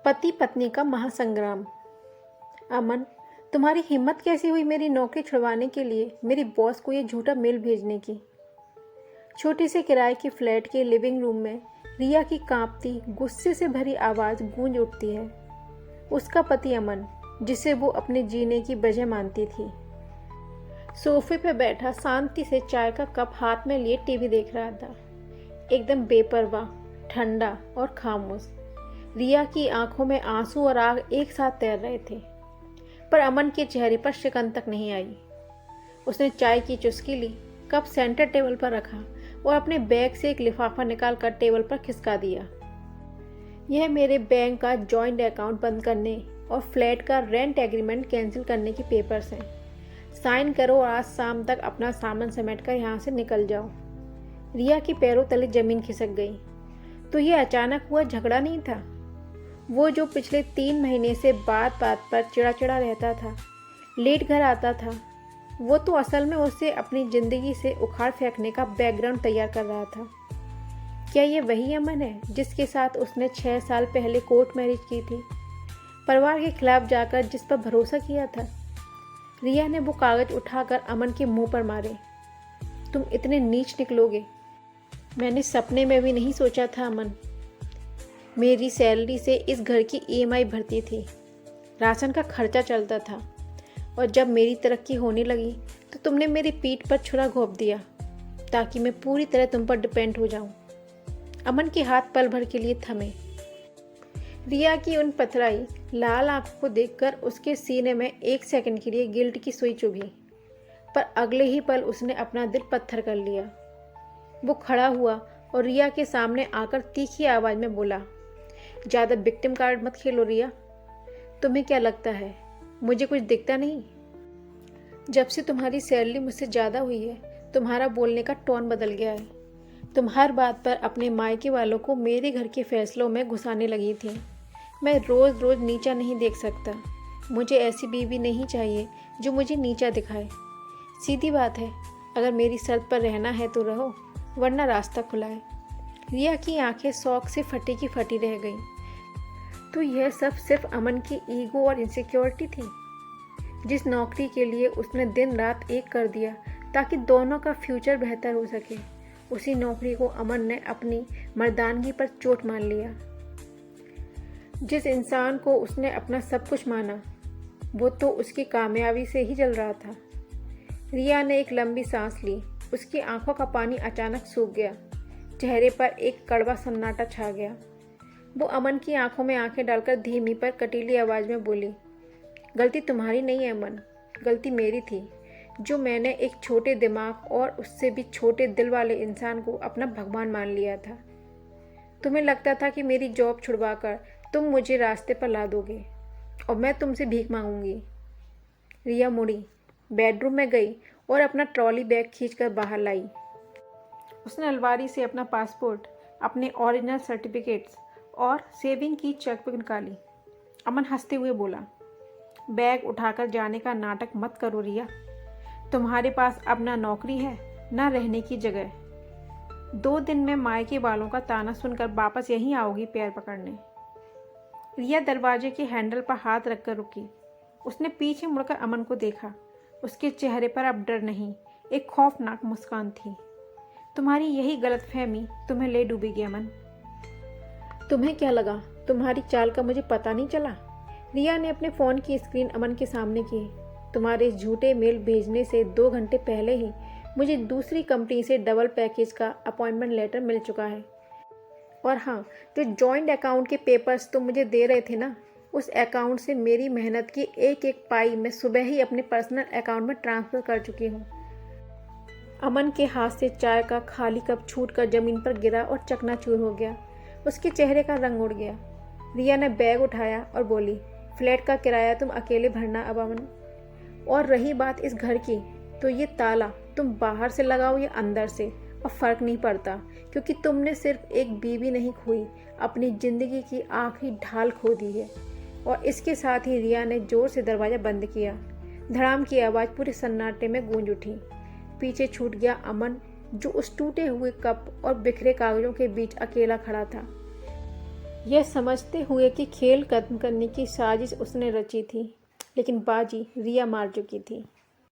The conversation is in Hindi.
पति पत्नी का महासंग्राम। अमन, तुम्हारी हिम्मत कैसी हुई मेरी नौकरी छुड़वाने के लिए मेरी बॉस को ये झूठा मेल भेजने की। छोटे से किराए के फ्लैट के लिविंग रूम में रिया की कांपती गुस्से से भरी आवाज़ गूंज उठती है। उसका पति अमन, जिसे वो अपने जीने की वजह मानती थी, सोफे पर बैठा शांति से चाय का कप हाथ में लिए टीवी देख रहा था, एकदम बेपरवाह, ठंडा और खामोश। रिया की आंखों में आंसू और आग एक साथ तैर रहे थे, पर अमन के चेहरे पर शिकन तक नहीं आई। उसने चाय की चुस्की ली, कप सेंटर टेबल पर रखा और अपने बैग से एक लिफाफा निकालकर टेबल पर खिसका दिया। यह मेरे बैंक का जॉइंट अकाउंट बंद करने और फ्लैट का रेंट एग्रीमेंट कैंसिल करने के पेपर्स हैं। साइन करो और आज शाम तक अपना सामान समेटकर यहाँ से निकल जाओ। रिया के पैरों तले जमीन खिसक गई। तो ये अचानक हुआ झगड़ा नहीं था। वो जो पिछले 3 महीने से बात बात पर चिड़ा रहता था, लेट घर आता था, वो तो असल में उसे अपनी ज़िंदगी से उखाड़ फेंकने का बैकग्राउंड तैयार कर रहा था। क्या ये वही अमन है जिसके साथ उसने 6 साल पहले कोर्ट मैरिज की थी, परिवार के खिलाफ जाकर जिस पर भरोसा किया था? रिया ने वो कागज़ उठाकर अमन के मुंह पर मारे। तुम इतने नीच निकलोगे, मैंने सपने में भी नहीं सोचा था अमन। मेरी सैलरी से इस घर की ईएमआई भरती थी, राशन का खर्चा चलता था, और जब मेरी तरक्की होने लगी तो तुमने मेरी पीठ पर छुरा घोंप दिया ताकि मैं पूरी तरह तुम पर डिपेंड हो जाऊं। अमन के हाथ पल भर के लिए थमे। रिया की उन पथराई लाल आंखों को देखकर उसके सीने में 1 सेकंड के लिए गिल्ट की सुई चुभी, पर अगले ही पल उसने अपना दिल पत्थर कर लिया। वो खड़ा हुआ और रिया के सामने आकर तीखी आवाज़ में बोला, ज़्यादा विक्टिम कार्ड मत खेलो रिया। तुम्हें क्या लगता है मुझे कुछ दिखता नहीं? जब से तुम्हारी सैलरी मुझसे ज़्यादा हुई है, तुम्हारा बोलने का टोन बदल गया है। तुम हर बात पर अपने मायके वालों को मेरे घर के फैसलों में घुसाने लगी थी। मैं रोज़ रोज़ नीचा नहीं देख सकता। मुझे ऐसी बीवी नहीं चाहिए जो मुझे नीचा दिखाए। सीधी बात है, अगर मेरी शर्त पर रहना है तो रहो, वरना रास्ता खुला है। रिया की आंखें शौक से फटी की फटी रह गईं। तो यह सब सिर्फ अमन की ईगो और इनसिक्योरिटी थी। जिस नौकरी के लिए उसने दिन रात एक कर दिया ताकि दोनों का फ्यूचर बेहतर हो सके, उसी नौकरी को अमन ने अपनी मर्दानगी पर चोट मान लिया। जिस इंसान को उसने अपना सब कुछ माना, वो तो उसकी कामयाबी से ही जल रहा था। रिया ने एक लंबी सांस ली। उसकी आंखों का पानी अचानक सूख गया। चेहरे पर एक कड़वा सन्नाटा छा गया। वो अमन की आंखों में आंखें डालकर धीमी पर कटीली आवाज़ में बोली, गलती तुम्हारी नहीं है अमन, गलती मेरी थी, जो मैंने एक छोटे दिमाग और उससे भी छोटे दिल वाले इंसान को अपना भगवान मान लिया था। तुम्हें लगता था कि मेरी जॉब छुड़वाकर तुम मुझे रास्ते पर ला दोगे और मैं तुमसे भीख मांगूंगी। रिया मुड़ी, बेडरूम में गई और अपना ट्रॉली बैग खींचकर बाहर लाई। उसने अलमारी से अपना पासपोर्ट, अपने ओरिजिनल सर्टिफिकेट्स और सेविंग की चेकबुक निकाली। अमन हंसते हुए बोला, बैग उठाकर जाने का नाटक मत करो रिया। तुम्हारे पास अब ना नौकरी है, ना रहने की जगह। 2 दिन में मायके वालों का ताना सुनकर वापस यहीं आओगी पैर पकड़ने। रिया दरवाजे के हैंडल पर हाथ रखकर रुकी। उसने पीछे मुड़कर अमन को देखा। उसके चेहरे पर अब डर नहीं, एक खौफनाक मुस्कान थी। तुम्हारी यही गलतफहमी तुम्हें ले डूबेगी अमन। तुम्हें क्या लगा तुम्हारी चाल का मुझे पता नहीं चला? रिया ने अपने फ़ोन की स्क्रीन अमन के सामने की। तुम्हारे झूठे मेल भेजने से 2 घंटे पहले ही मुझे दूसरी कंपनी से डबल पैकेज का अपॉइंटमेंट लेटर मिल चुका है। और हाँ, जो जॉइंट अकाउंट के पेपर्स तुम मुझे दे रहे थे ना, उस अकाउंट से मेरी मेहनत की एक एक पाई मैं सुबह ही अपने पर्सनल अकाउंट में ट्रांसफ़र कर चुकी हूँ। अमन के हाथ से चाय का खाली कप छूटकर ज़मीन पर गिरा और चकनाचूर हो गया। उसके चेहरे का रंग उड़ गया। रिया ने बैग उठाया और बोली, फ्लैट का किराया तुम अकेले भरना अब अमन। और रही बात इस घर की, तो ये ताला तुम बाहर से लगाओ या अंदर से, अब फ़र्क नहीं पड़ता, क्योंकि तुमने सिर्फ एक बीवी नहीं खोई, अपनी ज़िंदगी की आखिरी ढाल खो दी है। और इसके साथ ही रिया ने ज़ोर से दरवाज़ा बंद किया। धड़ाम की आवाज़ पूरे सन्नाटे में गूंज उठी। पीछे छूट गया अमन, जो उस टूटे हुए कप और बिखरे कागजों के बीच अकेला खड़ा था। यह समझते हुए कि खेल खत्म करने की साजिश उसने रची थी, लेकिन बाजी रिया मार चुकी थी।